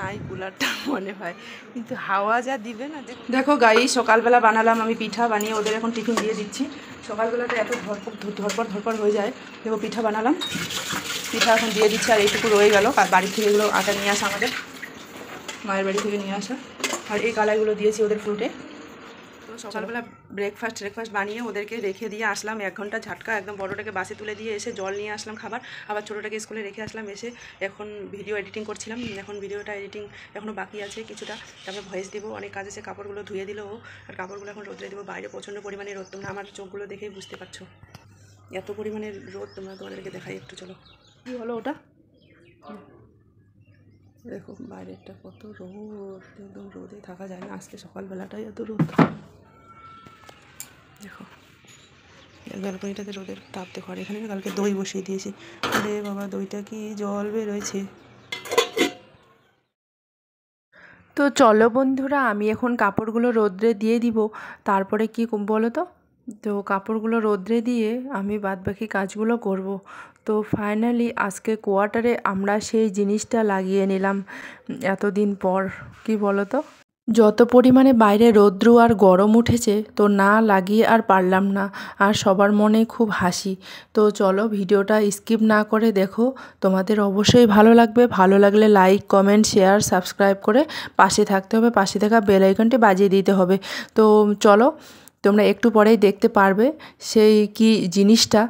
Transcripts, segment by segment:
নাই কুলারটা মনে হয়, কিন্তু হাওয়া যা দিবে না। দেখো গাই, সকালবেলা বানালাম আমি পিঠা, বানিয়ে ওদের এখন টিফিন দিয়ে দিচ্ছি। সকালবেলাটা এত ধরপড় হয়ে যায়। দেখো পিঠা বানালাম, পিঠা এখন দিয়ে দিচ্ছি। আর এইটুকু রয়ে গেল বাড়ি থেকে, এগুলো আটা নিয়ে আসা আমাদের মায়ের বাড়ি থেকে নিয়ে আসা। আর এই কালাইগুলো দিয়েছি ওদের ফ্রুটে। তো সকালবেলা ব্রেকফাস্ট বানিয়ে ওদেরকে রেখে দিয়ে আসলাম 1 ঘন্টা ঝাটকা। একদম বড়োটাকে বাসে তুলে দিয়ে এসে জল নিয়ে আসলাম খাবার, আবার ছোটোটাকে স্কুলে রেখে আসলাম। এসে এখন ভিডিও এডিটিং করছিলাম, এখন ভিডিওটা এডিটিং এখনও বাকি আছে কিছুটা, তারপরে ভয়েস দেবো, অনেক কাজ আছে। কাপড়গুলো ধুয়ে দিল ও, আর কাপড়গুলো এখন রোদে দেবো। বাইরে প্রচণ্ড পরিমাণে রোদ, তোমরা আমার চোখগুলো দেখেই বুঝতে পারছো এত পরিমাণে রোদ। তোমাদেরকে দেখাই একটু, চলো। কী হলো ওটা? দেখো বাইরেরটা কত রোদ, একদম রোদে থাকা যায় না। আজকে সকালবেলাটাই এত রোদ। দেখো ব্যালকনিটাতে রোদের তাপ দেখো। আর এখানে কালকে দই বসিয়ে দিয়েছি। আরে বাবা, দইটা কি জল বেরোয়েছে। তো চলো বন্ধুরা, আমি এখন কাপড়গুলো রোদ্রে দিয়ে দিব, তারপরে কি বলো তো। তো কাপড়গুলো রোদ্রে দিয়ে আমি বাদবাকি কাজগুলো করব। তো ফাইনালি আজকে কোয়ার্টারে আমরা সেই জিনিসটা লাগিয়ে নিলাম এতদিন পর, কি বলো তো। যত পরিমাণে বাইরে রৌদ্র আর গরম উঠেছে, তো না লাগিয়ে আর পারলাম না। আর সবার মনে খুব হাসি। তো চলো ভিডিওটা স্কিপ না করে দেখো, তোমাদের অবশ্যই ভালো লাগবে। ভালো লাগলে লাইক, কমেন্ট, শেয়ার, সাবস্ক্রাইব করে পাশে থাকতে হবে। পাশে থাকা বেল আইকনটি বাজিয়ে দিতে হবে। তো চলো, তোমরা একটু পরেই দেখতে পারবে সেই কি জিনিসটা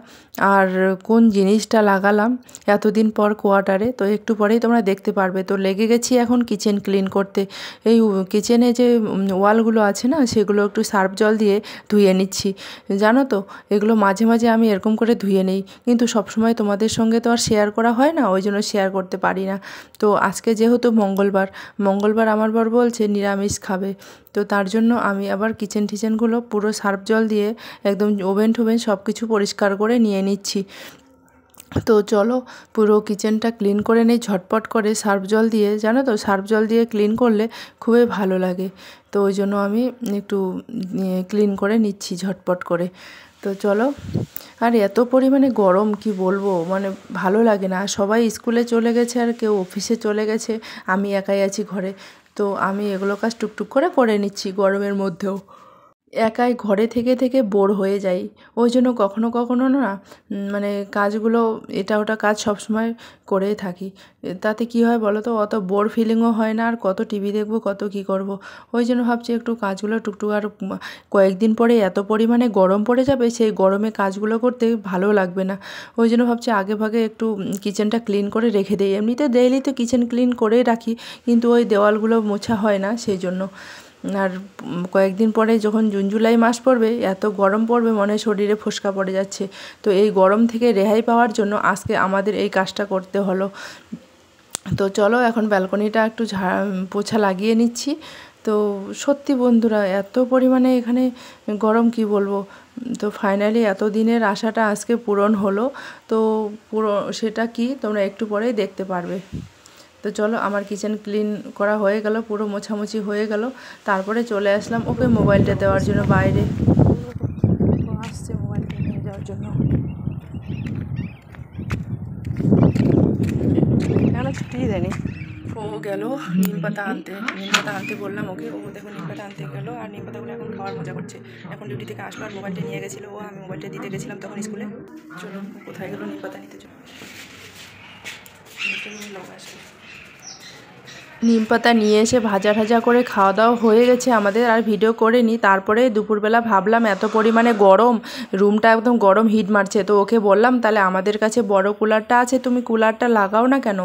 আর কোন জিনিসটা লাগালাম এতদিন পর কোয়ার্টারে। তো একটু পরেই তোমরা দেখতে পারবে। তো লেগে গেছি এখন কিচেন ক্লিন করতে। এই কিচেনে যে ওয়ালগুলো আছে না, সেগুলো একটু সার্ফ জল দিয়ে ধুয়ে নিচ্ছি। জানো তো, এগুলো মাঝে মাঝে আমি এরকম করে ধুয়ে নিই, কিন্তু সবসময় তোমাদের সঙ্গে তো আর শেয়ার করা হয় না, ওই জন্য শেয়ার করতে পারি না। তো আজকে যেহেতু মঙ্গলবার আমার বর বলছে নিরামিষ খাবে, তো তার জন্য আমি আবার কিচেনগুলো পুরো সার্ফ জল দিয়ে একদম ওভেন সব কিছু পরিষ্কার করে নিয়ে নিচ্ছি। তো চলো পুরো কিচেনটা ক্লিন করে নিই ঝটপট করে সার্ফ জল দিয়ে। জানো তো, সার্ফ জল দিয়ে ক্লিন করলে খুবই ভালো লাগে। তো ওই জন্য আমি একটু ক্লিন করে নিচ্ছি ঝটপট করে। তো চলো। আর এত পরিমাণে গরম কি বলবো, মানে ভালো লাগে না। সবাই স্কুলে চলে গেছে আর কেউ অফিসে চলে গেছে, আমি একাই আছি ঘরে। তো আমি এগুলো কাজ টুকটুক করে নিচ্ছি গরমের মধ্যেও। একাই ঘরে থেকে বোর হয়ে যাই, ওই জন্য কখনো না মানে কাজগুলো এটা ওটা কাজ সবসময় করেই থাকি। তাতে কি হয় বলো তো, অত বোর ফিলিংও হয় না, আর কত টিভি দেখবো, কত কি করব। ওই জন্য ভাবছি একটু কাজগুলো টুকটুক। আর কয়েকদিন পরে এত পরিমাণে গরম পড়ে যাবে, সেই গরমে কাজগুলো করতে ভালো লাগবে না। ওই জন্য ভাবছি আগে ভাগে একটু কিচেনটা ক্লিন করে রেখে দিই। এমনিতে ডেইলি তো কিচেন ক্লিন করেই রাখি, কিন্তু ওই দেওয়ালগুলো মোছা হয় না, সেই জন্য। আর কয়েকদিন পরে যখন জুন জুলাই মাস পড়বে, এত গরম পড়বে মনে হয় শরীরে ফোস্কা পড়ে যাচ্ছে। তো এই গরম থেকে রেহাই পাওয়ার জন্য আজকে আমাদের এই কাজটা করতে হলো। তো চলো এখন ব্যালকনিটা একটু পোছা লাগিয়ে নিচ্ছি। তো সত্যি বন্ধুরা, এত পরিমাণে এখানে গরম কি বলবো। তো ফাইনালি এতদিনের আশাটা আজকে পূরণ হলো। তো সেটা কি তোমরা একটু পরেই দেখতে পারবে। তো চলো, আমার কিচেন ক্লিন করা হয়ে গেল, পুরো মোছামুছি হয়ে গেল। তারপরে চলে আসলাম ওকে মোবাইলটা দেওয়ার জন্য বাইরে। আসছে মোবাইলটা নিয়ে যাওয়ার জন্য। কেন ছুটি দেয়নি? ও গেল নিম পাতা আনতে বললাম ওকে। ও দেখো নিম পাতা আনতে গেলো, আর নিম পাতাগুলো এখন খাওয়ার মজা করছে। এখন ডিউটি থেকে আসলো আর মোবাইলটা নিয়ে গেছিলো ও, আমি মোবাইলটা দিতে গেছিলাম তখন স্কুলে। চলো কোথায় গেলো নিম পাতা নিতে, চলো নিম পাতা নিয়ে এসে ভাজা করে খাওয়া দাওয়া হয়ে গেছে আমাদের, আর ভিডিও করে নিই। তারপরে দুপুরবেলা ভাবলাম এত পরিমাণে গরম, রুমটা একদম গরম হিট মারছে। তো ওকে বললাম তাহলে আমাদের কাছে বড় কুলারটা আছে, তুমি কুলারটা লাগাও না কেন।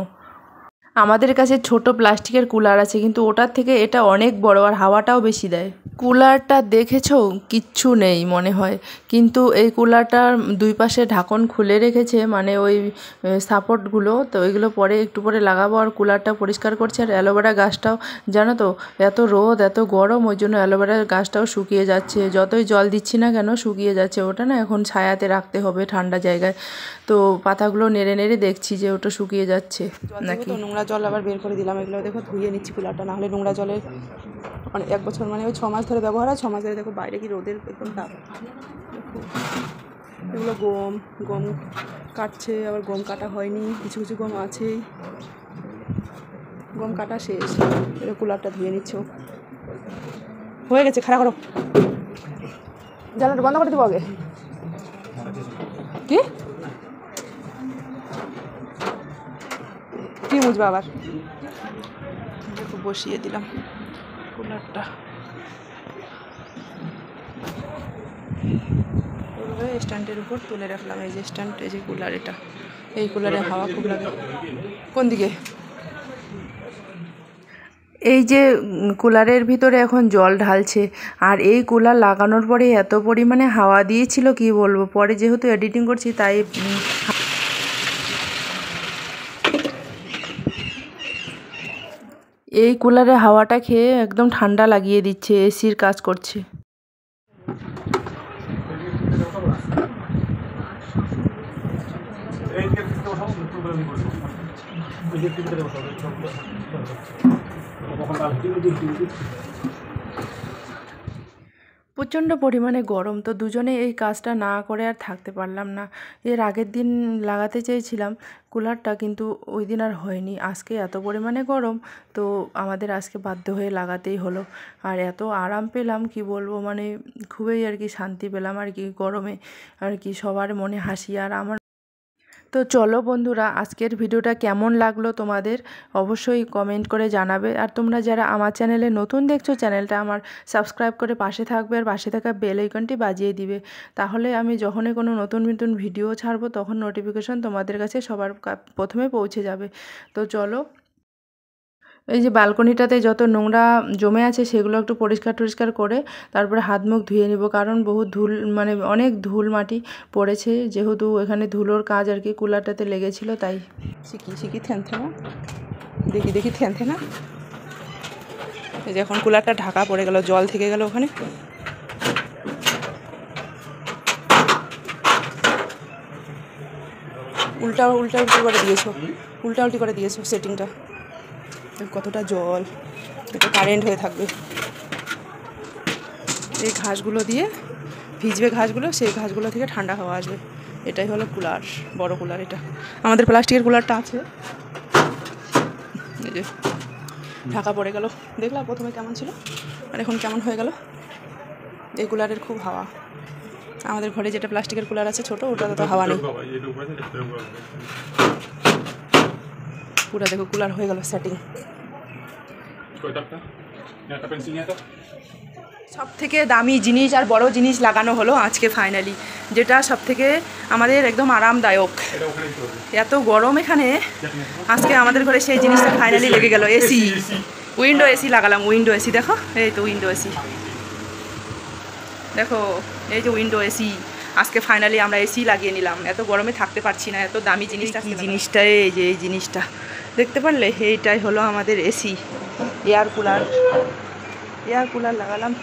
আমাদের কাছে ছোট প্লাস্টিকের কুলার আছে, কিন্তু ওটার থেকে এটা অনেক বড় আর হাওয়াটাও বেশি দেয়। কুলারটা দেখেছো কিচ্ছু নেই মনে হয়, কিন্তু এই কুলারটার দুই পাশে ঢাকন খুলে রেখেছে, মানে ওই সাপোর্টগুলো। তো ওইগুলো পরে একটু পরে লাগাবো। আর কুলারটা পরিষ্কার করছে। আর অ্যালোভেরা গাছটাও জানো তো, এত রোদ এত গরম, ওই জন্য অ্যালোভেরার গাছটাও শুকিয়ে যাচ্ছে। যতই জল দিচ্ছি না কেন শুকিয়ে যাচ্ছে। ওটা না এখন ছায়াতে রাখতে হবে ঠান্ডা জায়গায়। তো পাতাগুলো নেড়ে দেখছি যে ওটা শুকিয়ে যাচ্ছে নাকি। তো নোংরা জল আবার বের করে দিলাম। এগুলো দেখো ধুয়ে নিচ্ছি কুলারটা, নাহলে নোংরা জলের মানে 1 বছর মানে ওই 6 মাস ধরে ব্যবহার হয়। 6 মাস ধরে দেখো বাইরে কি রোদের একদম তাপ। এগুলো গম কাটছে, আবার গম কাটা হয়নি, কিছু গম আছেই। গম কাটা শেষ, এবার কুলারটা ধুয়ে নিচ্ছ। হয়ে গেছে, খাড়া করো, জানলাটা বন্ধ করে দেবো আগে। কি কি মুছবে আবার? বসিয়ে দিলাম কুলারটা, স্ট্যান্ডের উপর তুলে রাখলাম। এই যে স্ট্যান্ড, এই যে কুলার, এটা এই কুলারে হাওয়া খুব লাগে। কোন দিকে? এই যে কুলারের ভিতরে এখন জল ঢালছে, আর এই কুলার লাগানোর পরে এত পরিমাণে হাওয়া দিয়েছিল কি বলবো। পরে যেহেতু এডিটিং করছি তাই এই কুলারে হাওয়াটা খেয়ে একদম ঠান্ডা লাগিয়ে দিচ্ছে, এসির কাজ করছে। প্রচণ্ড পরিমাণে গরম, তো দুজনে এই কাজটা না করে আর থাকতে পারলাম না। এর আগের দিন লাগাতে চেয়েছিলাম কুলারটা, কিন্তু ওই দিন আর হয়নি। আজকে এত পরিমাণে গরম, তো আমাদের আজকে বাধ্য হয়ে লাগাতেই হলো। আর এত আরাম পেলাম কি বলবো, মানে খুবই আর কি শান্তি পেলাম আর কি গরমে, আর কি সবার মনে হাসি। আর আমার তো চলো বন্ধুরা, আজকের ভিডিওটা কেমন লাগলো তোমাদের অবশ্যই কমেন্ট করে জানাবে। আর তোমরা যারা আমার চ্যানেলে নতুন দেখছো, চ্যানেলটা আমার সাবস্ক্রাইব করে পাশে থাকবে, আর পাশে থাকা বেল আইকনটি বাজিয়ে দিবে। তাহলে আমি যখনই কোনো নতুন নতুন ভিডিও ছাড়বো তখন নোটিফিকেশন তোমাদের কাছে সবার প্রথমে পৌঁছে যাবে। তো চলো, এই যে ব্যালকনিটাতে যত নোংরা জমে আছে সেগুলো একটু পরিষ্কার করে তারপরে হাত মুখ ধুয়ে নিব, কারণ বহু ধুল, মানে অনেক ধুল মাটি পড়েছে, যেহেতু এখানে ধুলোর কাজ আর কি কুলারটাতে লেগেছিল। তাই শিখি থেনথে না, দেখি থেনথে না। এই যে এখন কুলারটা ঢাকা পড়ে গেল, জল থেকে গেল ওখানে। উল্টা উল্টি করে দিয়েছো সেটিংটা। কতটা জল, এটা কারেন্ট হয়ে থাকবে। এই ঘাসগুলো দিয়ে ভিজবে, ঘাসগুলো, সেই ঘাসগুলো থেকে ঠান্ডা হাওয়া আসবে। এটাই হলো কুলার, বড় কুলার এটা। আমাদের প্লাস্টিকের কুলারটা আছে, এই যে ঢাকা পড়ে গেল। দেখলাম প্রথমে কেমন ছিল আর এখন কেমন হয়ে গেল। এই কুলারের খুব হাওয়া। আমাদের ঘরে যেটা প্লাস্টিকের কুলার আছে ছোট, ওটা তো হাওয়া নেই। পুরা দেখো কুলার হয়ে গেল সেটিং। সব থেকে দামি জিনিস আর বড় জিনিস লাগানো হলো আজকে ফাইনালি, যেটা সব থেকে আমাদের একদম আরামদায়ক। এত গরম এখানে, আজকে আমাদের ঘরে সেই জিনিসটা ফাইনালি লেগে গেল। এসি, উইন্ডো এসি লাগালাম। উইন্ডো এসি দেখো, এই তো উইন্ডো এসি দেখো, এই যে উইন্ডো এসি। আজকে ফাইনালি আমরা এসি লাগিয়ে নিলাম। এত গরমে থাকতে পারছি না। এত দামি জিনিসটা, কি জিনিসটা, এই যে এই জিনিসটা দেখতে পারলে, এইটাই হলো আমাদের এসি। এয়ার কুলার লাগালাম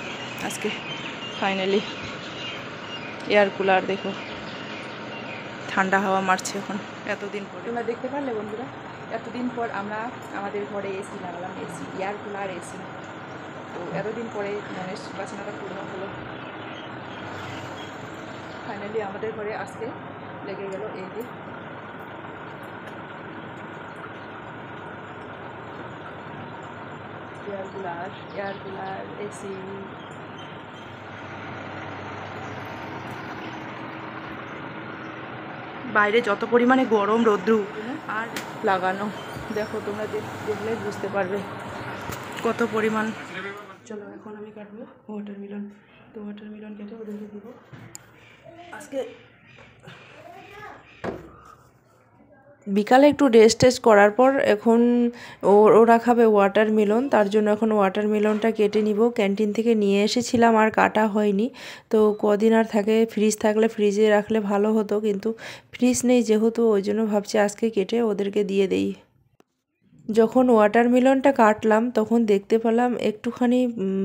আজকে ফাইনালি। এয়ার কুলার দেখো, ঠান্ডা হাওয়া মারছে এখন। এতদিন পর তোমরা দেখতে পারলে বন্ধুরা, এতদিন পর আমরা আমাদের ঘরে এসি লাগালাম। AC, air cooler, AC. তো এতদিন পরে মনের বাসনাটা পূর্ণ হলো। ফাইনালি আমাদের ঘরে আজকে লেগে গেল এই যে এয়ার কুলার, এসি। বাইরে যত পরিমাণে গরম, রৌদ্র আর লাগানো, দেখো তোমরা দেখলে বুঝতে পারবে কত পরিমাণ। চলো এখন আমি কাটবো ওয়াটারমেলন। তো ওয়াটারমেলন কেটে ওদেরকে দেবো আজকে। বিকালে একটু রেস্ট করার পর এখন ওরা খাবে ওয়াটারমেলন, তার জন্য এখন ওয়াটারমেলনটা কেটে নিব। ক্যান্টিন থেকে নিয়ে এসেছিলাম, আর কাটা হয়নি। তো কদিন আর থাকে, ফ্রিজ থাকলে ফ্রিজে রাখলে ভালো হতো, কিন্তু ফ্রিজ নেই যেহেতু, ওই জন্য ভাবছি আজকে কেটে ওদেরকে দিয়ে দেই। যখন ওয়াটারমেলনটা কাটলাম তখন দেখতে পেলাম একটুখানি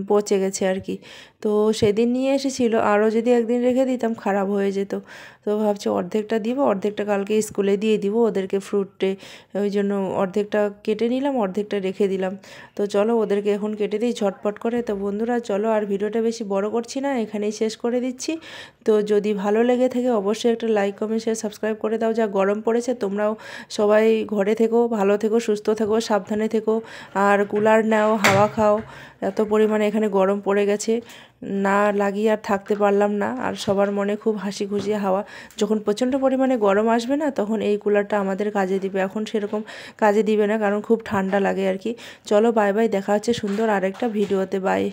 পচে গেছে আর কি। তো সেদিন নিয়ে এসেছিলো, আরও যদি একদিন রেখে দিতাম খারাপ হয়ে যেত। তো ভাবছি অর্ধেকটা দিব, অর্ধেকটা কালকে স্কুলে দিয়ে দিব ওদেরকে ফ্রুটে। ওই জন্য অর্ধেকটা কেটে নিলাম, অর্ধেকটা রেখে দিলাম। তো চলো ওদেরকে এখন কেটে দিই ঝটপট করে। তো বন্ধুরা চলো, আর ভিডিওটা বেশি বড় করছি না, এখানেই শেষ করে দিচ্ছি। তো যদি ভালো লেগে থাকে অবশ্যই একটা লাইক, কমেন্ট, শেয়ার, সাবস্ক্রাইব করে দাও। যা গরম পড়েছে, তোমরাও সবাই ঘরে থেকো, ভালো থেকো, সুস্থ থেকো। থেকো, সাবধানে থেকো, আর কুলার নাও, হাওয়া খাও। এত পরিমাণে এখানে গরম পড়ে গেছে, না লাগিয়ে আর থাকতে পারলাম না। আর সবার মনে খুব হাসি খুশি হাওয়া। যখন প্রচণ্ড পরিমাণে গরম আসবে না, তখন এই কুলারটা আমাদের কাজে দিবে। এখন সেরকম কাজে দিবে না, কারণ খুব ঠান্ডা লাগে আর কি। চলো বাই বাই, দেখা হচ্ছে সুন্দর আরেকটা ভিডিওতে, বাই।